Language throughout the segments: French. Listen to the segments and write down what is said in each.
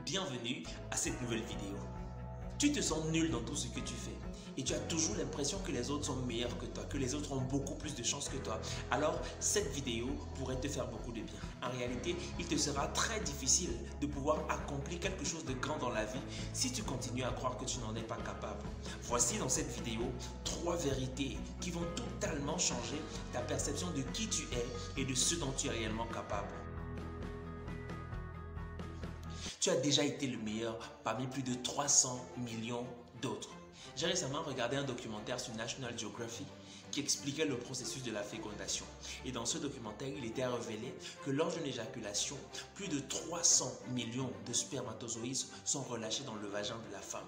Bienvenue à cette nouvelle vidéo. Tu te sens nul dans tout ce que tu fais et tu as toujours l'impression que les autres sont meilleurs que toi, que les autres ont beaucoup plus de chance que toi. Alors cette vidéo pourrait te faire beaucoup de bien. En réalité, il te sera très difficile de pouvoir accomplir quelque chose de grand dans la vie si tu continues à croire que tu n'en es pas capable. Voici dans cette vidéo 3 vérités qui vont totalement changer ta perception de qui tu es et de ce dont tu es réellement capable. Tu as déjà été le meilleur parmi plus de 300 millions d'autres. J'ai récemment regardé un documentaire sur National Geographic qui expliquait le processus de la fécondation. Et dans ce documentaire, il était révélé que lors d'une éjaculation, plus de 300 millions de spermatozoïdes sont relâchés dans le vagin de la femme.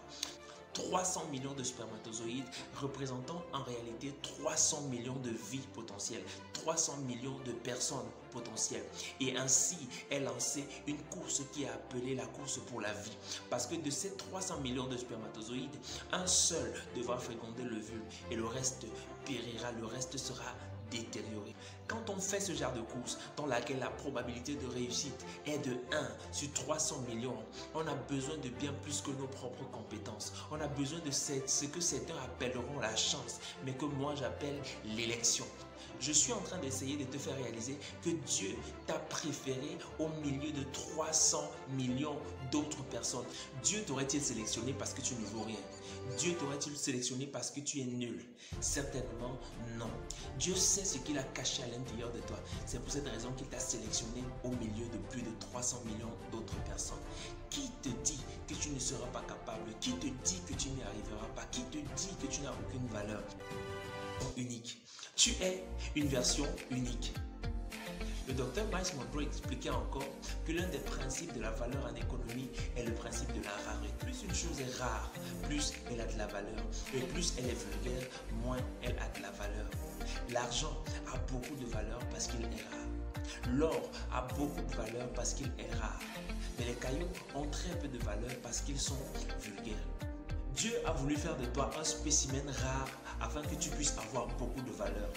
300 millions de spermatozoïdes représentant en réalité 300 millions de vies potentielles, 300 millions de personnes potentielles. Et ainsi est lancée une course qui est appelée la course pour la vie. Parce que de ces 300 millions de spermatozoïdes, un seul devra féconder l'ovule et le reste périra, le reste sera détérioré. Quand on fait ce genre de course dans laquelle la probabilité de réussite est de 1 sur 300 millions, on a besoin de bien plus que nos propres compétences. On a besoin de ce que certains appelleront la chance, mais que moi j'appelle l'élection. Je suis en train d'essayer de te faire réaliser que Dieu t'a préféré au milieu de 300 millions d'autres personnes. Dieu t'aurait-il sélectionné parce que tu ne vaux rien? Dieu t'aurait-il sélectionné parce que tu es nul? Certainement non. Dieu sait ce qu'il a caché à l'intérieur de toi. C'est pour cette raison qu'il t'a sélectionné au milieu de plus de 300 millions d'autres personnes. Qui te dit que tu ne seras pas capable? Qui te dit que tu n'y arriveras pas? Qui te dit que tu n'as aucune valeur? Unique. Tu es une version unique. Le docteur Miles Monroe expliquait encore que l'un des principes de la valeur en économie est le principe de la rareté. Plus une chose est rare, plus elle a de la valeur. Et plus elle est vulgaire, moins elle a de la valeur. L'argent a beaucoup de valeur parce qu'il est rare. L'or a beaucoup de valeur parce qu'il est rare. Mais les cailloux ont très peu de valeur parce qu'ils sont vulgaires. Dieu a voulu faire de toi un spécimen rare afin que tu puisses avoir beaucoup de valeur.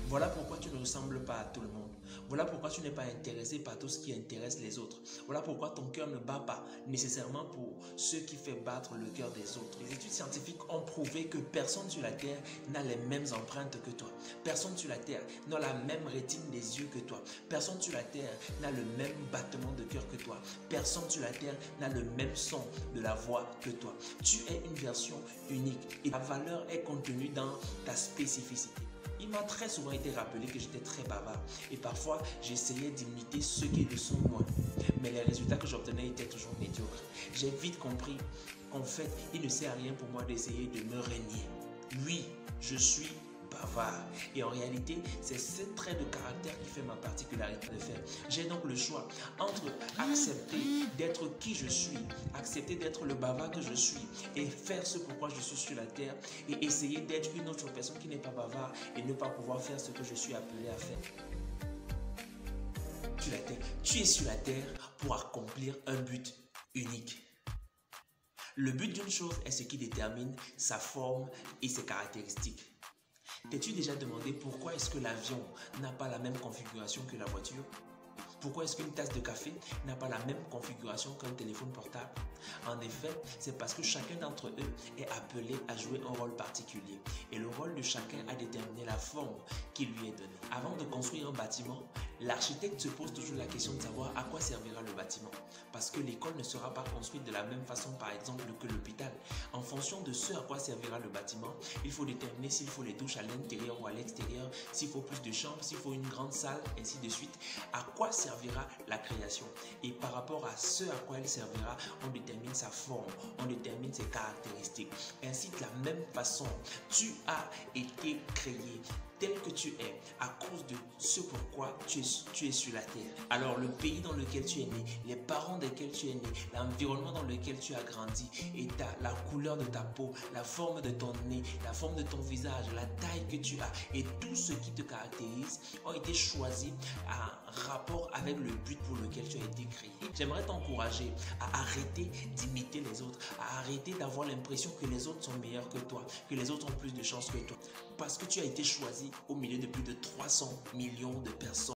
Voilà pourquoi tu ne ressembles pas à tout le monde. Voilà pourquoi tu n'es pas intéressé par tout ce qui intéresse les autres. Voilà pourquoi ton cœur ne bat pas nécessairement pour ce qui fait battre le cœur des autres. Les études scientifiques ont prouvé que personne sur la terre n'a les mêmes empreintes que toi. Personne sur la terre n'a la même rétine des yeux que toi. Personne sur la terre n'a le même battement de cœur que toi. Personne sur la terre n'a le même son de la voix que toi. Tu es une version unique et ta valeur est contenue dans ta spécificité. Il m'a très souvent été rappelé que j'étais très bavard et parfois j'essayais d'imiter ceux qui le sont moi. Mais les résultats que j'obtenais étaient toujours médiocres. J'ai vite compris qu'en fait, il ne sert à rien pour moi d'essayer de me régner. Oui, je suis bavard. Et en réalité, c'est ce trait de caractère qui fait ma particularité de faire. J'ai donc le choix entre accepter d'être qui je suis, accepter d'être le bavard que je suis et faire ce pourquoi je suis sur la terre et essayer d'être une autre personne qui n'est pas bavard et ne pas pouvoir faire ce que je suis appelé à faire. Sur la terre. Tu es sur la terre pour accomplir un but unique. Le but d'une chose est ce qui détermine sa forme et ses caractéristiques. T'es-tu déjà demandé pourquoi est-ce que l'avion n'a pas la même configuration que la voiture? Pourquoi est-ce qu'une tasse de café n'a pas la même configuration qu'un téléphone portable? En effet, c'est parce que chacun d'entre eux est appelé à jouer un rôle particulier. Et le rôle de chacun a déterminé la forme qui lui est donnée. Avant de construire un bâtiment, l'architecte se pose toujours la question de savoir à quoi servira le bâtiment. Parce que l'école ne sera pas construite de la même façon, par exemple, que l'hôpital. En fonction de ce à quoi servira le bâtiment, il faut déterminer s'il faut les douches à l'intérieur ou à l'extérieur, s'il faut plus de chambres, s'il faut une grande salle, ainsi de suite. À quoi servira la création? Et par rapport à ce à quoi elle servira, on détermine sa forme, on détermine ses caractéristiques. Ainsi, de la même façon, tu as été créé tel que tu es à cause de ce pourquoi tu es sur la terre. Alors le pays dans lequel tu es né, les parents desquels tu es né, l'environnement dans lequel tu as grandi et la couleur de ta peau, la forme de ton nez, la forme de ton visage, la taille que tu as et tout ce qui te caractérise ont été choisis en rapport avec le but pour lequel tu as été créé. J'aimerais t'encourager à arrêter d'imiter les autres, à arrêter d'avoir l'impression que les autres sont meilleurs que toi, que les autres ont plus de chance que toi, parce que tu as été choisi au milieu de plus de 300 millions de personnes.